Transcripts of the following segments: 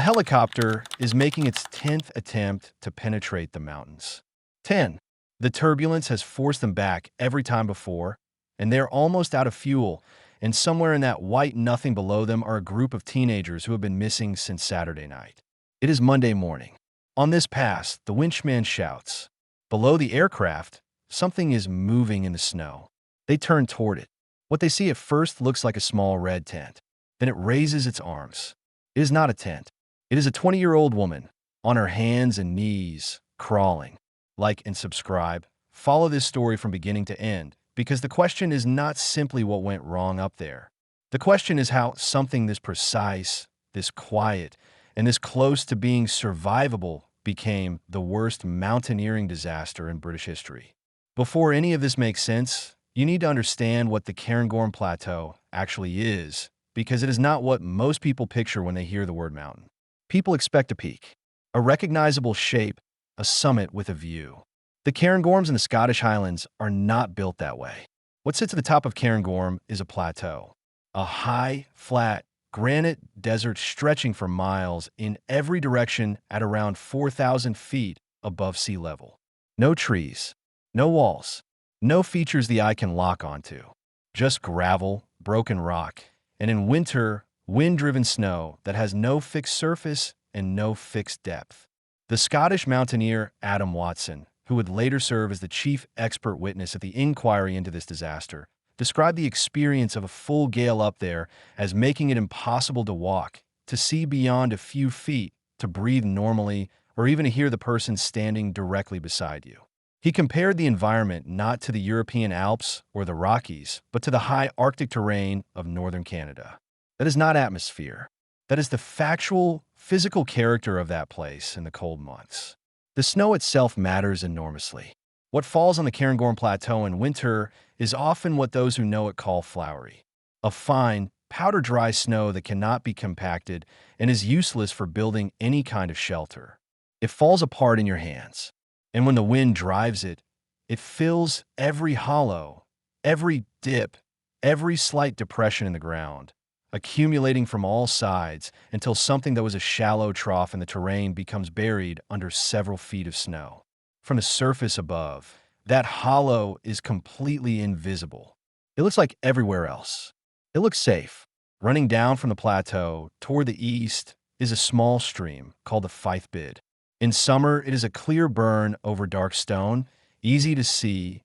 A helicopter is making its 10th attempt to penetrate the mountains. 10. The turbulence has forced them back every time before, and they're almost out of fuel, and somewhere in that white nothing below them are a group of teenagers who have been missing since Saturday night. It is Monday morning. On this pass, the winchman shouts. Below the aircraft, something is moving in the snow. They turn toward it. What they see at first looks like a small red tent. Then it raises its arms. It is not a tent. It is a 20-year-old woman, on her hands and knees, crawling. Like and subscribe. Follow this story from beginning to end, because the question is not simply what went wrong up there. The question is how something this precise, this quiet, and this close to being survivable became the worst mountaineering disaster in British history. Before any of this makes sense, you need to understand what the Cairngorm Plateau actually is, because it is not what most people picture when they hear the word mountain. People expect a peak, a recognizable shape, a summit with a view. The Cairngorms in the Scottish Highlands are not built that way. What sits at the top of Cairngorm is a plateau, a high, flat, granite desert stretching for miles in every direction at around 4,000 feet above sea level. No trees, no walls, no features the eye can lock onto. Just gravel, broken rock, and in winter, wind-driven snow that has no fixed surface and no fixed depth. The Scottish mountaineer Adam Watson, who would later serve as the chief expert witness at the inquiry into this disaster, described the experience of a full gale up there as making it impossible to walk, to see beyond a few feet, to breathe normally, or even to hear the person standing directly beside you. He compared the environment not to the European Alps or the Rockies, but to the high Arctic terrain of northern Canada. That is not atmosphere. That is the factual, physical character of that place in the cold months. The snow itself matters enormously. What falls on the Cairngorm Plateau in winter is often what those who know it call flowery. A fine, powder-dry snow that cannot be compacted and is useless for building any kind of shelter. It falls apart in your hands, and when the wind drives it, it fills every hollow, every dip, every slight depression in the ground, accumulating from all sides until something that was a shallow trough in the terrain becomes buried under several feet of snow. From the surface above, that hollow is completely invisible. It looks like everywhere else. It looks safe. Running down from the plateau toward the east is a small stream called the Feith Buidhe. In summer, it is a clear burn over dark stone, easy to see,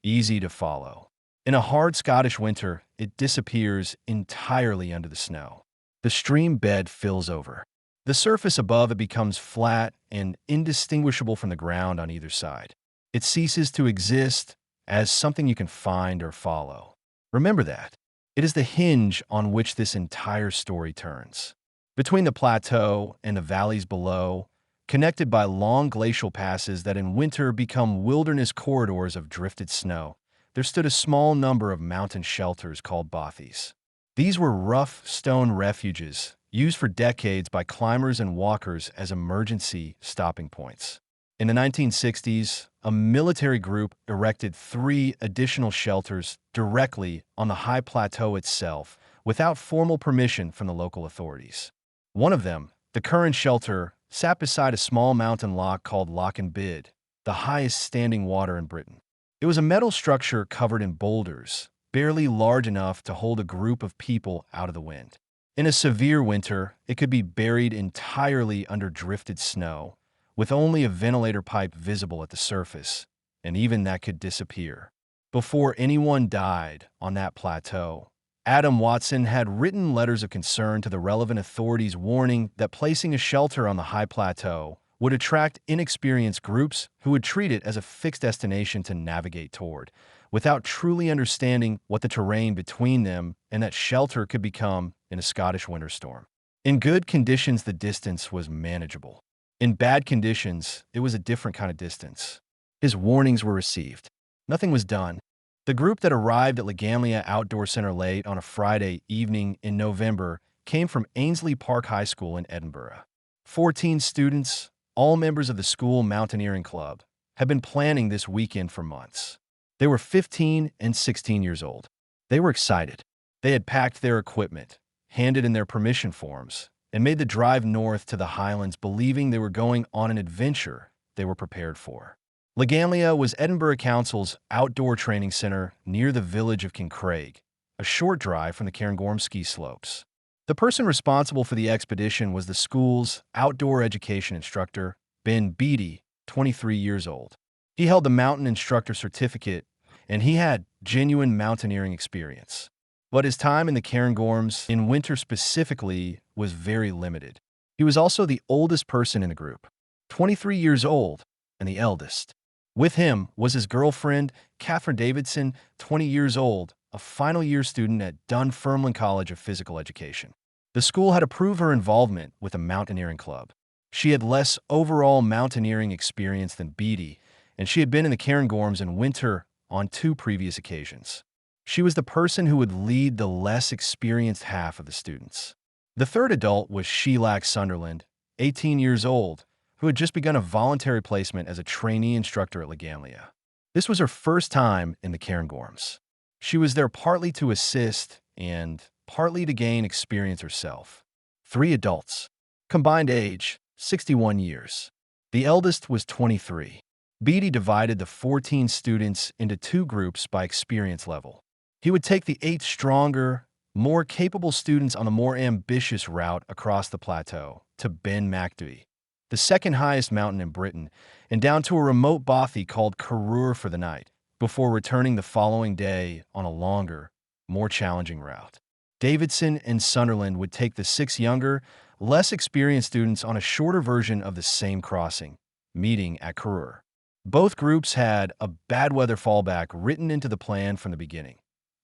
easy to follow. In a hard Scottish winter, it disappears entirely under the snow. The stream bed fills over. The surface above it becomes flat and indistinguishable from the ground on either side. It ceases to exist as something you can find or follow. Remember that. It is the hinge on which this entire story turns. Between the plateau and the valleys below, connected by long glacial passes that in winter become wilderness corridors of drifted snow, there stood a small number of mountain shelters called bothies. These were rough stone refuges used for decades by climbers and walkers as emergency stopping points. In the 1960s, a military group erected 3 additional shelters directly on the high plateau itself without formal permission from the local authorities. One of them, the current shelter, sat beside a small mountain loch called Loch Buidhe, the highest standing water in Britain. It was a metal structure covered in boulders, barely large enough to hold a group of people out of the wind. In a severe winter, it could be buried entirely under drifted snow, with only a ventilator pipe visible at the surface, and even that could disappear. Before anyone died on that plateau, Adam Watson had written letters of concern to the relevant authorities warning that placing a shelter on the high plateau would attract inexperienced groups who would treat it as a fixed destination to navigate toward, without truly understanding what the terrain between them and that shelter could become in a Scottish winter storm. In good conditions, the distance was manageable. In bad conditions, it was a different kind of distance. His warnings were received. Nothing was done. The group that arrived at Legamlia Outdoor Center late on a Friday evening in November came from Ainsley Park High School in Edinburgh. 14 students, all members of the school mountaineering club, had been planning this weekend for months. They were 15 and 16 years old. They were excited. They had packed their equipment, handed in their permission forms, and made the drive north to the Highlands believing they were going on an adventure they were prepared for. Leganlia was Edinburgh Council's outdoor training centre near the village of Kincraig, a short drive from the Cairngorm ski slopes. The person responsible for the expedition was the school's outdoor education instructor, Feith Buidhe, 23 years old. He held the mountain instructor certificate, and he had genuine mountaineering experience. But his time in the Cairngorms, in winter specifically, was very limited. He was also the oldest person in the group, 23 years old, and the eldest. With him was his girlfriend, Catherine Davidson, 20 years old, a final-year student at Dunfermline College of Physical Education. The school had approved her involvement with a mountaineering club. She had less overall mountaineering experience than Buidhe, and she had been in the Cairngorms in winter on 2 previous occasions. She was the person who would lead the less experienced half of the students. The third adult was Sheila Sunderland, 18 years old, who had just begun a voluntary placement as a trainee instructor at Leganlia. This was her first time in the Cairngorms. She was there partly to assist and partly to gain experience herself. 3 adults. Combined age, 61 years. The eldest was 23. Buidhe divided the 14 students into 2 groups by experience level. He would take the 8 stronger, more capable students on the more ambitious route across the plateau to Ben Macdui, the second highest mountain in Britain, and down to a remote bothy called Cairngorm for the night, before returning the following day on a longer, more challenging route. Davidson and Sunderland would take the 6 younger, less experienced students on a shorter version of the same crossing, meeting at Cairngorm. Both groups had a bad weather fallback written into the plan from the beginning.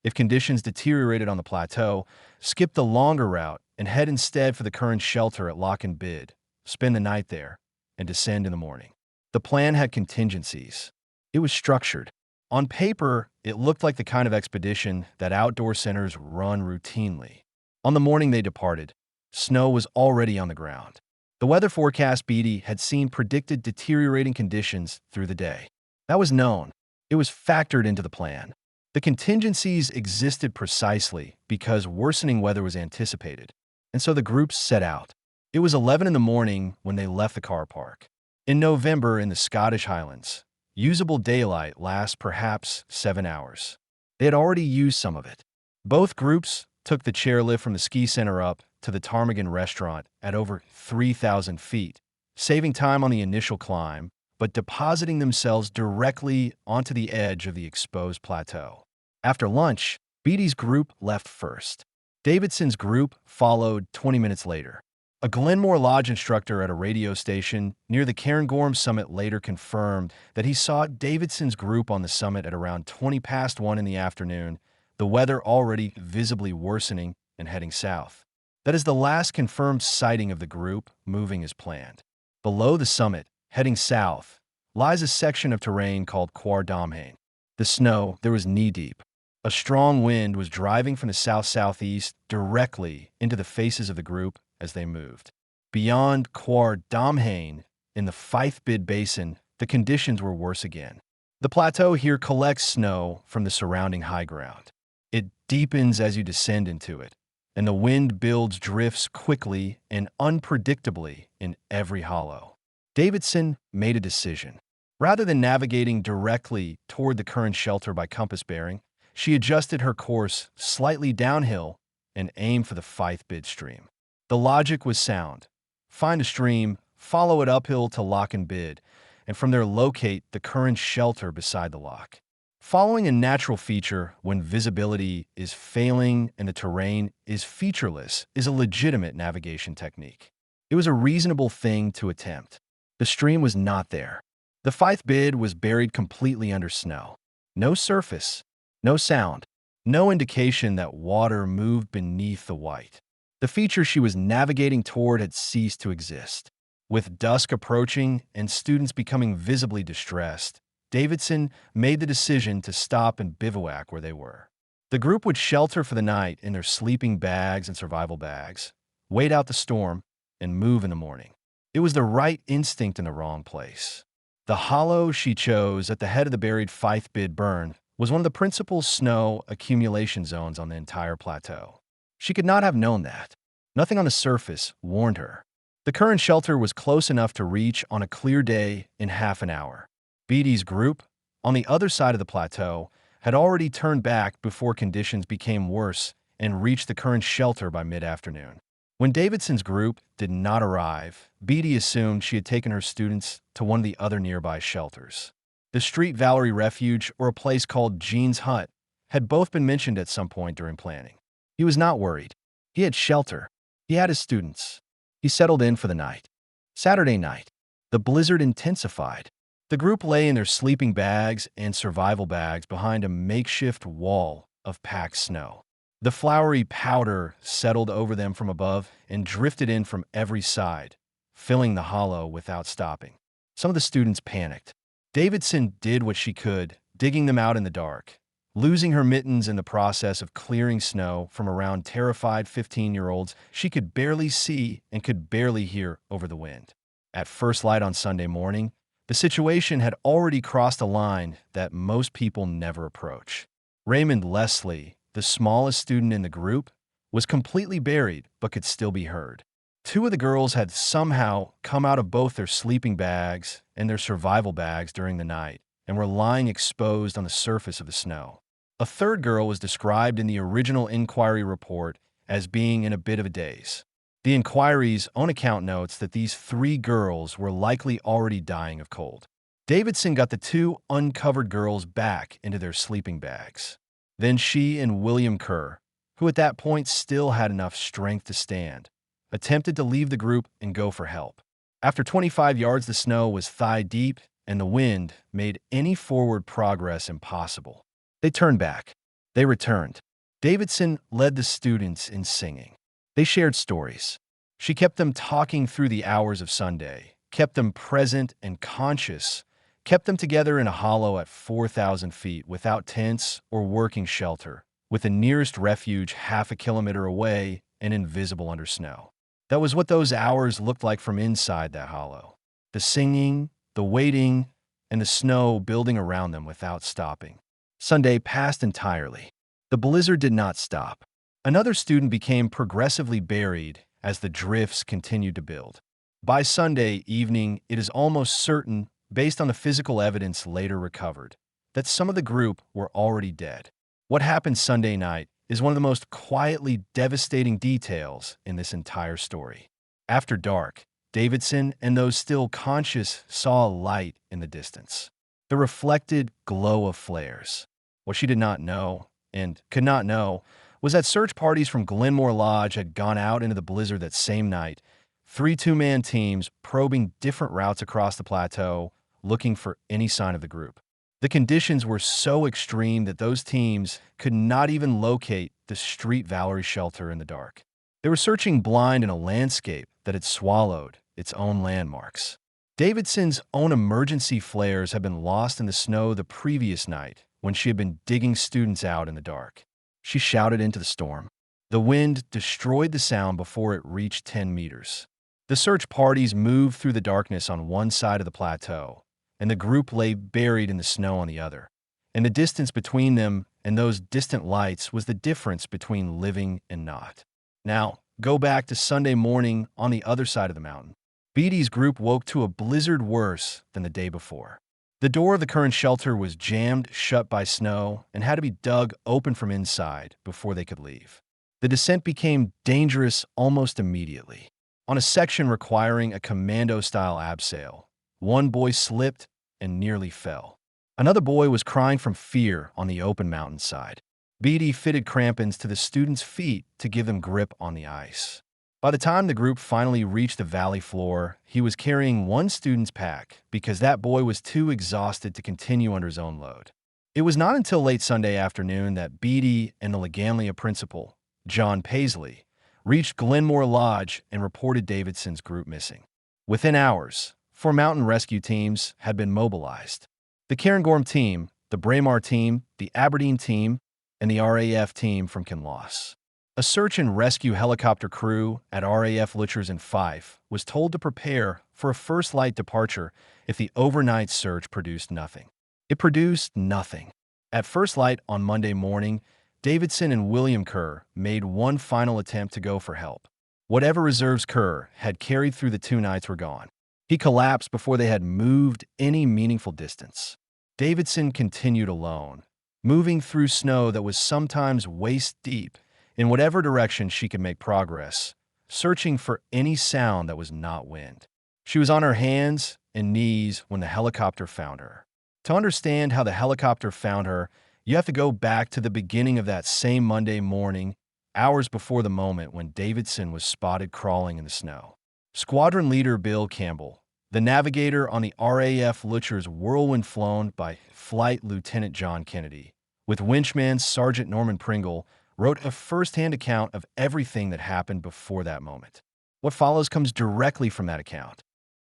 If conditions deteriorated on the plateau, skip the longer route and head instead for the current shelter at Loch-in-Bid, spend the night there, and descend in the morning. The plan had contingencies. It was structured. On paper, it looked like the kind of expedition that outdoor centers run routinely. On the morning they departed, snow was already on the ground. The weather forecast Buidhe had seen predicted deteriorating conditions through the day. That was known. It was factored into the plan. The contingencies existed precisely because worsening weather was anticipated, and so the groups set out. It was 11 in the morning when they left the car park. In November in the Scottish Highlands, usable daylight lasts perhaps 7 hours. They had already used some of it. Both groups took the chairlift from the ski center up to the ptarmigan restaurant at over 3,000 feet, saving time on the initial climb, but depositing themselves directly onto the edge of the exposed plateau. After lunch, Buidhe's group left first. Davidson's group followed 20 minutes later. A Glenmore Lodge instructor at a radio station near the Cairngorm summit later confirmed that he saw Davidson's group on the summit at around 20 past 1 in the afternoon, the weather already visibly worsening and heading south. That is the last confirmed sighting of the group moving as planned. Below the summit, heading south, lies a section of terrain called Cuar Domhain. The snow there was knee-deep. A strong wind was driving from the south-southeast directly into the faces of the group as they moved. Beyond Cuar Domhain, in the Feith Buidhe Basin, the conditions were worse again. The plateau here collects snow from the surrounding high ground. It deepens as you descend into it, and the wind builds drifts quickly and unpredictably in every hollow. Davidson made a decision. Rather than navigating directly toward the current shelter by compass bearing, she adjusted her course slightly downhill and aimed for the Feith Buidhe stream. The logic was sound. Find a stream, follow it uphill to Loch-in-Bid, and from there locate the current shelter beside the loch. Following a natural feature when visibility is failing and the terrain is featureless is a legitimate navigation technique. It was a reasonable thing to attempt. The stream was not there. The Feith Buidhe was buried completely under snow. No surface, no sound, no indication that water moved beneath the white. The feature she was navigating toward had ceased to exist. With dusk approaching and students becoming visibly distressed, Davidson made the decision to stop and bivouac where they were. The group would shelter for the night in their sleeping bags and survival bags, wait out the storm, and move in the morning. It was the right instinct in the wrong place. The hollow she chose at the head of the buried Feith Buidhe burn was one of the principal snow accumulation zones on the entire plateau. She could not have known that. Nothing on the surface warned her. The current shelter was close enough to reach on a clear day in half an hour. Buidhe's group, on the other side of the plateau, had already turned back before conditions became worse and reached the current shelter by mid-afternoon. When Davidson's group did not arrive, Buidhe assumed she had taken her students to one of the other nearby shelters. The Street Valerie Refuge or a place called Jean's Hut had both been mentioned at some point during planning. He was not worried. He had shelter. He had his students. He settled in for the night. Saturday night, the blizzard intensified. The group lay in their sleeping bags and survival bags behind a makeshift wall of packed snow. The floury powder settled over them from above and drifted in from every side, filling the hollow without stopping. Some of the students panicked. Davidson did what she could, digging them out in the dark, losing her mittens in the process of clearing snow from around terrified 15-year-olds she could barely see and could barely hear over the wind. At first light on Sunday morning, the situation had already crossed a line that most people never approach. Raymond Leslie, the smallest student in the group, was completely buried but could still be heard. Two of the girls had somehow come out of both their sleeping bags and their survival bags during the night and were lying exposed on the surface of the snow. A third girl was described in the original inquiry report as being in a bit of a daze. The inquiry's own account notes that these 3 girls were likely already dying of cold. Davidson got the 2 uncovered girls back into their sleeping bags. Then she and William Kerr, who at that point still had enough strength to stand, attempted to leave the group and go for help. After 25 yards, the snow was thigh-deep, and the wind made any forward progress impossible. They turned back. They returned. Davidson led the students in singing. They shared stories. She kept them talking through the hours of Sunday, kept them present and conscious, kept them together in a hollow at 4,000 feet without tents or working shelter, with the nearest refuge half a kilometer away and invisible under snow. That was what those hours looked like from inside that hollow. The singing, the waiting, and the snow building around them without stopping. Sunday passed entirely. The blizzard did not stop. Another student became progressively buried as the drifts continued to build. By Sunday evening, it is almost certain, based on the physical evidence later recovered, that some of the group were already dead. What happened Sunday night is one of the most quietly devastating details in this entire story. After dark, Davidson and those still conscious saw a light in the distance. The reflected glow of flares. What she did not know, and could not know, was that search parties from Glenmore Lodge had gone out into the blizzard that same night, 3 two-man teams probing different routes across the plateau, looking for any sign of the group. The conditions were so extreme that those teams could not even locate the Street Valerie shelter in the dark. They were searching blind in a landscape that had swallowed its own landmarks. Davidson's own emergency flares had been lost in the snow the previous night when she had been digging students out in the dark. She shouted into the storm. The wind destroyed the sound before it reached 10 meters. The search parties moved through the darkness on one side of the plateau, and the group lay buried in the snow on the other. And the distance between them and those distant lights was the difference between living and not. Now, go back to Sunday morning on the other side of the mountain. Buidhe's group woke to a blizzard worse than the day before. The door of the current shelter was jammed shut by snow and had to be dug open from inside before they could leave. The descent became dangerous almost immediately. On a section requiring a commando-style abseil, one boy slipped and nearly fell. Another boy was crying from fear on the open mountainside. Buidhe fitted crampons to the students' feet to give them grip on the ice. By the time the group finally reached the valley floor, he was carrying one student's pack because that boy was too exhausted to continue under his own load. It was not until late Sunday afternoon that Buidhe and the Leganlia principal, John Paisley, reached Glenmore Lodge and reported Davidson's group missing. Within hours, 4 mountain rescue teams had been mobilized. The Cairngorm team, the Braemar team, the Aberdeen team, and the RAF team from Kinloss. A search and rescue helicopter crew at RAF Lutchers in Feith was told to prepare for a first light departure if the overnight search produced nothing. It produced nothing. At first light on Monday morning, Davidson and William Kerr made one final attempt to go for help. Whatever reserves Kerr had carried through the 2 nights were gone. He collapsed before they had moved any meaningful distance. Davidson continued alone, moving through snow that was sometimes waist-deep in whatever direction she could make progress, searching for any sound that was not wind. She was on her hands and knees when the helicopter found her. To understand how the helicopter found her, you have to go back to the beginning of that same Monday morning, hours before the moment when Davidson was spotted crawling in the snow. Squadron leader Bill Campbell, the navigator on the RAF Lutcher's Whirlwind flown by Flight Lieutenant John Kennedy, with winchman Sergeant Norman Pringle, wrote a first-hand account of everything that happened before that moment. What follows comes directly from that account.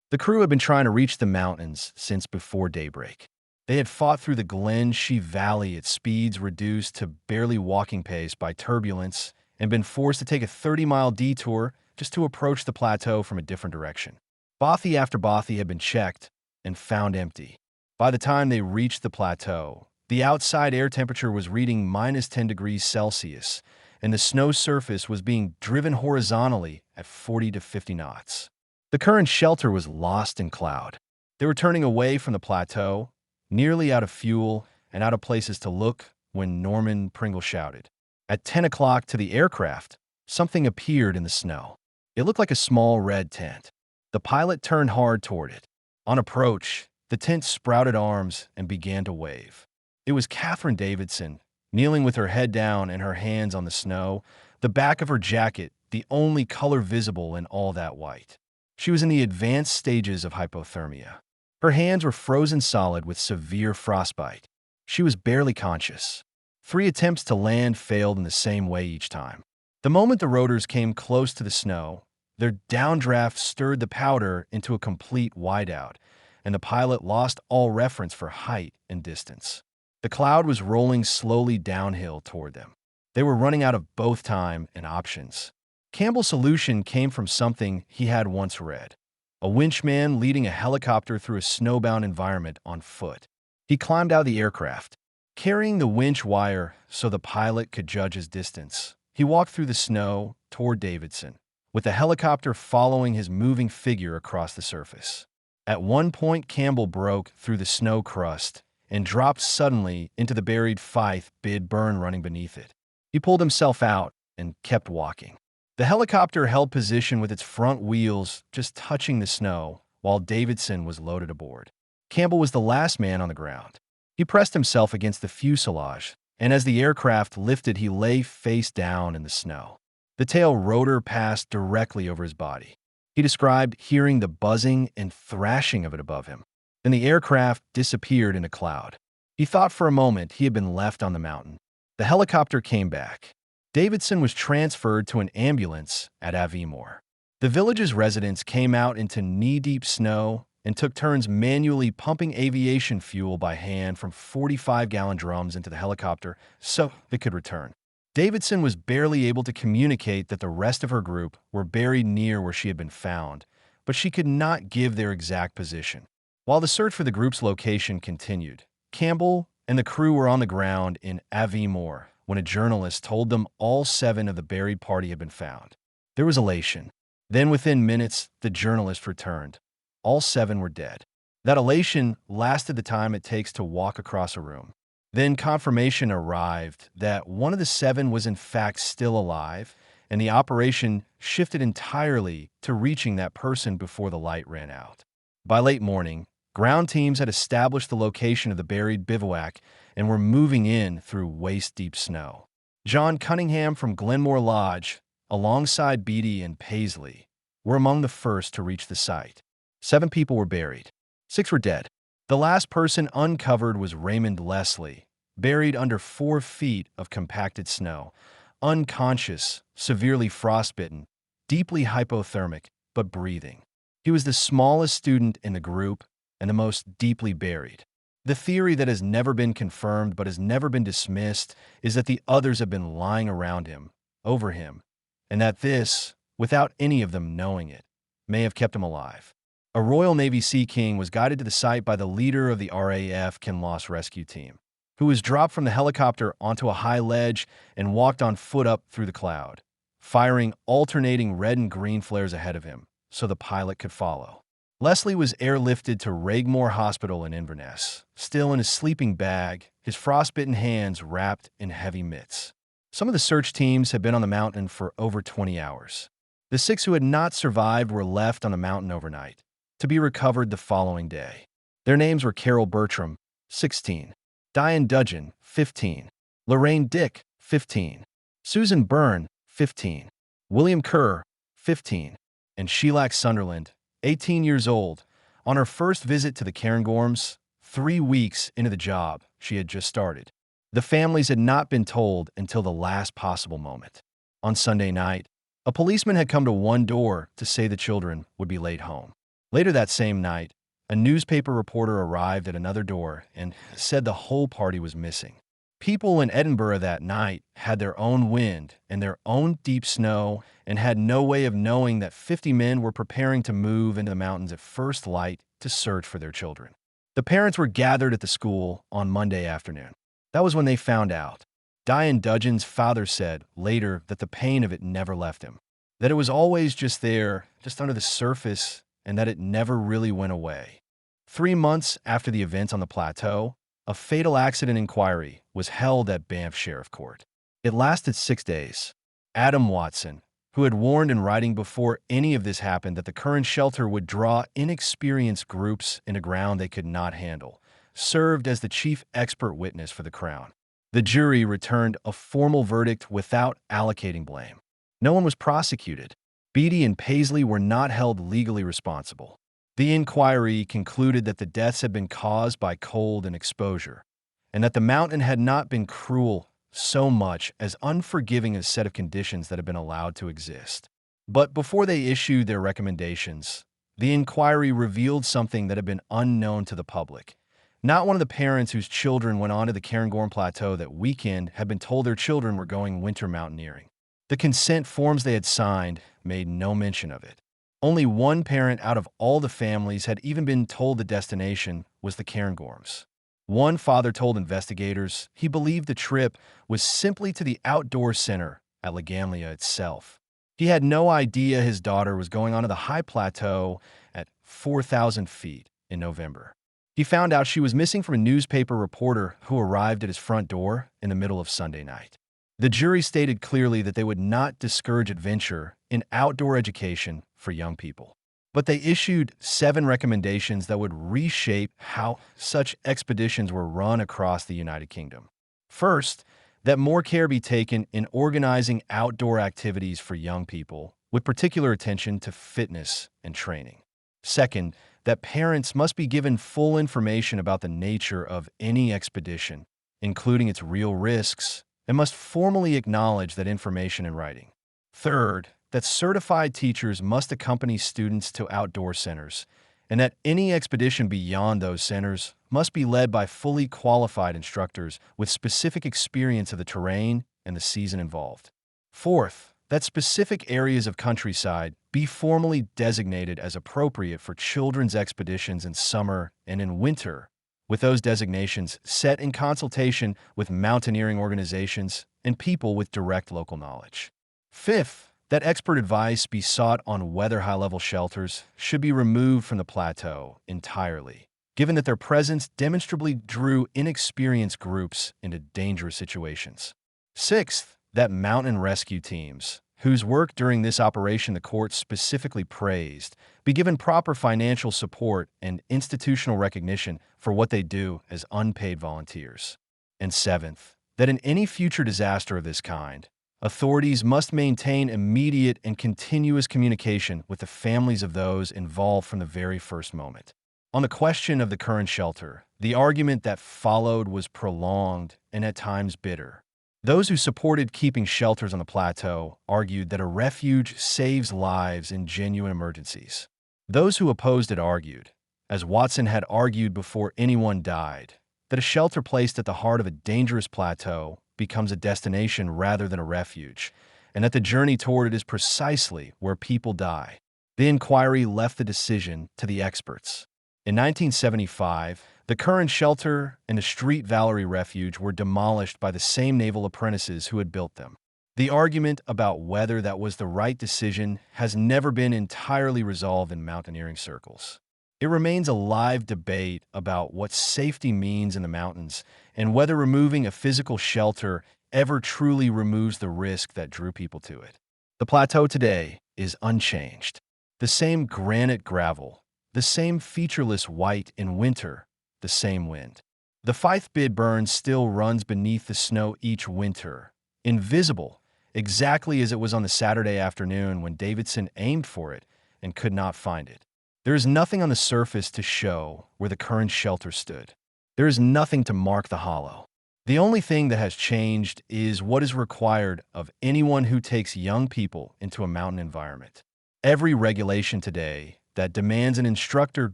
The crew had been trying to reach the mountains since before daybreak. They had fought through the Glen Shee Valley at speeds reduced to barely walking pace by turbulence and been forced to take a 30-mile detour just to approach the plateau from a different direction. Bothy after bothy had been checked and found empty. By the time they reached the plateau, the outside air temperature was reading -10 degrees Celsius, and the snow surface was being driven horizontally at 40 to 50 knots. The current shelter was lost in cloud. They were turning away from the plateau, nearly out of fuel and out of places to look, when Norman Pringle shouted. At 10 o'clock to the aircraft, something appeared in the snow. It looked like a small red tent. The pilot turned hard toward it. On approach, the tent sprouted arms and began to wave. It was Catherine Davidson, kneeling with her head down and her hands on the snow, the back of her jacket the only color visible in all that white. She was in the advanced stages of hypothermia. Her hands were frozen solid with severe frostbite. She was barely conscious. 3 attempts to land failed in the same way each time. The moment the rotors came close to the snow, their downdraft stirred the powder into a complete whiteout, and the pilot lost all reference for height and distance. The cloud was rolling slowly downhill toward them. They were running out of both time and options. Campbell's solution came from something he had once read: a winchman leading a helicopter through a snowbound environment on foot. He climbed out of the aircraft, carrying the winch wire so the pilot could judge his distance. He walked through the snow toward Davidson, with the helicopter following his moving figure across the surface. At one point, Campbell broke through the snow crust and dropped suddenly into the buried Feith Buidhe running beneath it. He pulled himself out and kept walking. The helicopter held position with its front wheels just touching the snow while Davidson was loaded aboard. Campbell was the last man on the ground. He pressed himself against the fuselage, and as the aircraft lifted, he lay face down in the snow. The tail rotor passed directly over his body. He described hearing the buzzing and thrashing of it above him. Then the aircraft disappeared in a cloud. He thought for a moment he had been left on the mountain. The helicopter came back. Davidson was transferred to an ambulance at Aviemore. The village's residents came out into knee-deep snow and took turns manually pumping aviation fuel by hand from 45-gallon drums into the helicopter so they could return. Davidson was barely able to communicate that the rest of her group were buried near where she had been found, but she could not give their exact position. While the search for the group's location continued, Campbell and the crew were on the ground in Aviemore when a journalist told them all 7 of the buried party had been found. There was elation. Then within minutes, the journalist returned. All 7 were dead. That elation lasted the time it takes to walk across a room. Then confirmation arrived that one of the 7 was in fact still alive, and the operation shifted entirely to reaching that person before the light ran out. By late morning, ground teams had established the location of the buried bivouac and were moving in through waist-deep snow. John Cunningham from Glenmore Lodge, alongside Buidhe and Paisley, were among the first to reach the site. 7 people were buried. 6 were dead. The last person uncovered was Raymond Leslie, buried under 4 feet of compacted snow, unconscious, severely frostbitten, deeply hypothermic, but breathing. He was the smallest student in the group and the most deeply buried. The theory that has never been confirmed but has never been dismissed is that the others have been lying around him, over him, and that this, without any of them knowing it, may have kept him alive. A Royal Navy Sea King was guided to the site by the leader of the RAF Kinloss rescue team, who was dropped from the helicopter onto a high ledge and walked on foot up through the cloud. firing alternating red and green flares ahead of him so the pilot could follow. Leslie was airlifted to Regmore Hospital in Inverness, still in his sleeping bag, his frostbitten hands wrapped in heavy mitts. Some of the search teams had been on the mountain for over 20 hours. The 6 who had not survived were left on the mountain overnight, to be recovered the following day. Their names were Carol Bertram, 16, Diane Dudgeon, 15, Lorraine Dick, 15, Susan Byrne, 15, William Kerr, 15, and Sheila Sunderland, 18 years old, on her first visit to the Cairngorms, 3 weeks into the job she had just started. The families had not been told until the last possible moment. On Sunday night, a policeman had come to one door to say the children would be laid home. Later that same night, a newspaper reporter arrived at another door and said the whole party was missing. People in Edinburgh that night had their own wind and their own deep snow and had no way of knowing that 50 men were preparing to move into the mountains at first light to search for their children. The parents were gathered at the school on Monday afternoon. That was when they found out. Diane Dudgeon's father said later that the pain of it never left him, that it was always just there, just under the surface, and that it never really went away. 3 months after the event on the plateau, a fatal accident inquiry was held at Banff Sheriff Court. It lasted 6 days. Adam Watson, who had warned in writing before any of this happened that the current shelter would draw inexperienced groups into ground they could not handle, served as the chief expert witness for the Crown. The jury returned a formal verdict without allocating blame. No one was prosecuted. Buidhe and Paisley were not held legally responsible. The inquiry concluded that the deaths had been caused by cold and exposure, and that the mountain had not been cruel so much as unforgiving a set of conditions that had been allowed to exist. But before they issued their recommendations, the inquiry revealed something that had been unknown to the public. Not one of the parents whose children went onto the Cairngorm Plateau that weekend had been told their children were going winter mountaineering. The consent forms they had signed made no mention of it. Only one parent out of all the families had even been told the destination was the Cairngorms. One father told investigators he believed the trip was simply to the outdoor center at Legamlia itself. He had no idea his daughter was going onto the high plateau at 4,000 feet in November. He found out she was missing from a newspaper reporter who arrived at his front door in the middle of Sunday night. The jury stated clearly that they would not discourage adventure in outdoor education for young people. But they issued 7 recommendations that would reshape how such expeditions were run across the United Kingdom. First, that more care be taken in organizing outdoor activities for young people, with particular attention to fitness and training. Second, that parents must be given full information about the nature of any expedition, including its real risks, and must formally acknowledge that information in writing. Third, that certified teachers must accompany students to outdoor centers, and that any expedition beyond those centers must be led by fully qualified instructors with specific experience of the terrain and the season involved. Fourth, that specific areas of countryside be formally designated as appropriate for children's expeditions in summer and in winter, with those designations set in consultation with mountaineering organizations and people with direct local knowledge. Fifth, that expert advice be sought on whether high-level shelters should be removed from the plateau entirely, given that their presence demonstrably drew inexperienced groups into dangerous situations. Sixth, that mountain rescue teams, whose work during this operation the court specifically praised, be given proper financial support and institutional recognition for what they do as unpaid volunteers. And seventh, that in any future disaster of this kind, authorities must maintain immediate and continuous communication with the families of those involved from the very first moment. On the question of the current shelter, the argument that followed was prolonged and at times bitter. Those who supported keeping shelters on the plateau argued that a refuge saves lives in genuine emergencies. Those who opposed it argued, as Watson had argued before anyone died, that a shelter placed at the heart of a dangerous plateau becomes a destination rather than a refuge, and that the journey toward it is precisely where people die. The inquiry left the decision to the experts. In 1975, the current shelter and the Street Valerie Refuge were demolished by the same naval apprentices who had built them. The argument about whether that was the right decision has never been entirely resolved in mountaineering circles. It remains a live debate about what safety means in the mountains and whether removing a physical shelter ever truly removes the risk that drew people to it. The plateau today is unchanged. The same granite gravel, the same featureless white in winter, the same wind. The Feith Buidhe burn still runs beneath the snow each winter, invisible, exactly as it was on the Saturday afternoon when Davidson aimed for it and could not find it. There is nothing on the surface to show where the current shelter stood. There is nothing to mark the hollow. The only thing that has changed is what is required of anyone who takes young people into a mountain environment. Every regulation today that demands an instructor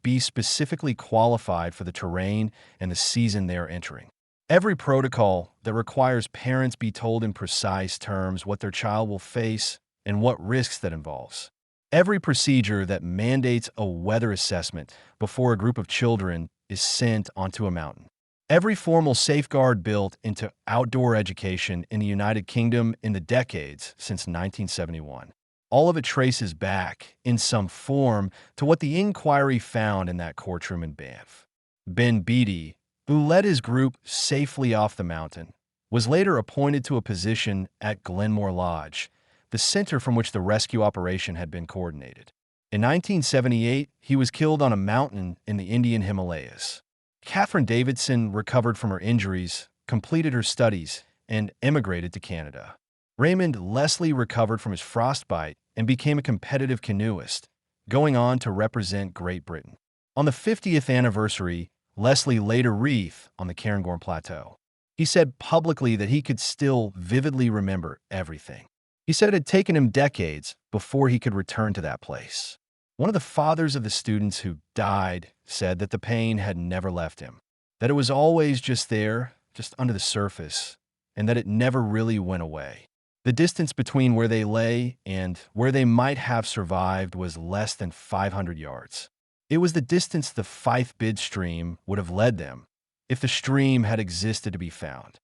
be specifically qualified for the terrain and the season they are entering. Every protocol that requires parents be told in precise terms what their child will face and what risks that involves. Every procedure that mandates a weather assessment before a group of children is sent onto a mountain. Every formal safeguard built into outdoor education in the United Kingdom in the decades since 1971. All of it traces back, in some form, to what the inquiry found in that courtroom in Banff. Feith Buidhe, who led his group safely off the mountain, was later appointed to a position at Glenmore Lodge, the center from which the rescue operation had been coordinated. In 1978, he was killed on a mountain in the Indian Himalayas. Catherine Davidson recovered from her injuries, completed her studies, and emigrated to Canada. Raymond Leslie recovered from his frostbite and became a competitive canoeist, going on to represent Great Britain. On the 50th anniversary, Leslie laid a wreath on the Cairngorm Plateau. He said publicly that he could still vividly remember everything. He said it had taken him decades before he could return to that place. One of the fathers of the students who died said that the pain had never left him, that it was always just there, just under the surface, and that it never really went away. The distance between where they lay and where they might have survived was less than 500 yards. It was the distance the Feith Buidhe stream would have led them if the stream had existed to be found.